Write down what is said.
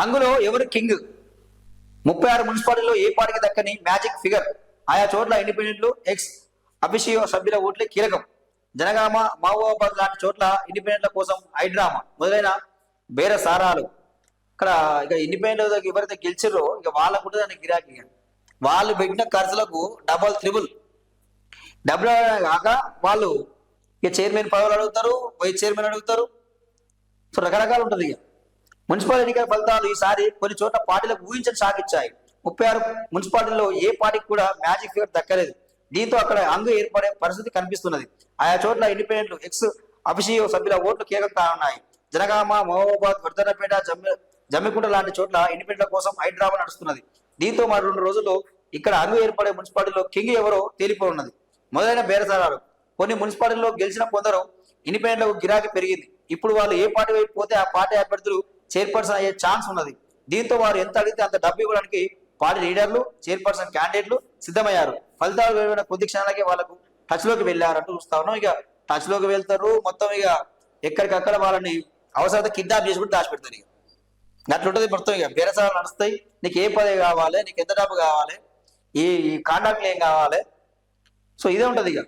హంగులో ఎవరు కింగ్? 36 మున్సిపాలిటీలో ఏ పార్టీకి దక్కని మ్యాజిక్ ఫిగర్. ఆయా చోట్ల ఇండిపెండెంట్లు ఎక్స్ అఫిషియో సభ్యుల ఓట్లే కీలకం. జనగామ, మహబూబాబాద్ లాంటి చోట్ల ఇండిపెండెంట్ల కోసం హైడ్రామా మొదలైన బేర సారాలు. ఇక్కడ ఇక ఇండిపెండెంట్ ఎవరైతే గెలిచిర్రో ఇక వాళ్ళకు ఉంటుంది దానికి గిరాకీ. వాళ్ళు పెట్టిన ఖర్చులకు డబల్ త్రిబుల్ డబ్బులు కాక వాళ్ళు ఇక చైర్మన్ పదవులు అడుగుతారు, వైస్ చైర్మన్ అడుగుతారు. సో రకరకాలు ఉంటుంది. ఇక మున్సిపల్ ఎన్నికల ఫలితాలు ఈసారి కొన్ని చోట్ల పార్టీలకు ఊహించని షాక్ ఇచ్చాయి. 36 మున్సిపాలిటీల్లో ఏ పార్టీకి కూడా మ్యాజిక్ ఫిగర్ దక్కలేదు. దీంతో అక్కడ అంగు ఏర్పడే పరిస్థితి కనిపిస్తున్నది. ఆయా చోట్ల ఇండిపెండెంట్లు ఎక్స్ అఫిషియో సభ్యుల ఓట్లు కీలకం కానున్నాయి. జనగామ, మహబూబాబాద్, వర్ధన్నపేట, జమ్మికుంట లాంటి చోట్ల ఇండిపెండెంట్ల కోసం హైడ్రామా నడుస్తున్నది. దీంతో మరి 2 రోజుల్లో ఇక్కడ అంగు ఏర్పడే మున్సిపాలిటీలో కింగ్ ఎవరో తేలిపోనున్నది. మొదలైన బేరసారాలు. కొన్ని మున్సిపాలిటీల్లో గెలిచిన కొందరు ఇండిపెండెంట్లకు గిరాకీ పెరిగింది. ఇప్పుడు వాళ్ళు ఏ పార్టీ వైపు పోతే ఆ పార్టీ అభ్యర్థులు చైర్పర్సన్ అయ్యే ఛాన్స్ ఉన్నది. దీంతో వారు ఎంత అడిగితే అంత డబ్బు ఇవ్వడానికి పార్టీ లీడర్లు, చైర్పర్సన్ క్యాండిడేట్లు సిద్ధమయ్యారు. ఫలితాలు వెలువడిన కొద్ది క్షణాలకే వాళ్ళకు టచ్ లోకి వెళ్ళారంటూ చూస్తా ఉన్నాం. ఇక టచ్ లోకి వెళ్తారు మొత్తం. ఇక ఎక్కడికక్కడ వాళ్ళని అవసరత కిడ్నాప్ చేసి కూడా దాచిపెడతారు. ఇక అట్లుంటది మొత్తం. ఇక బేరసారాలు నడుస్తాయి. నీకు ఏ పదవి కావాలి, నీకు ఎంత డబ్బు కావాలి, ఈ కాంట్రాక్ట్లు ఏం కావాలి. సో ఇదే ఉంటది ఇక.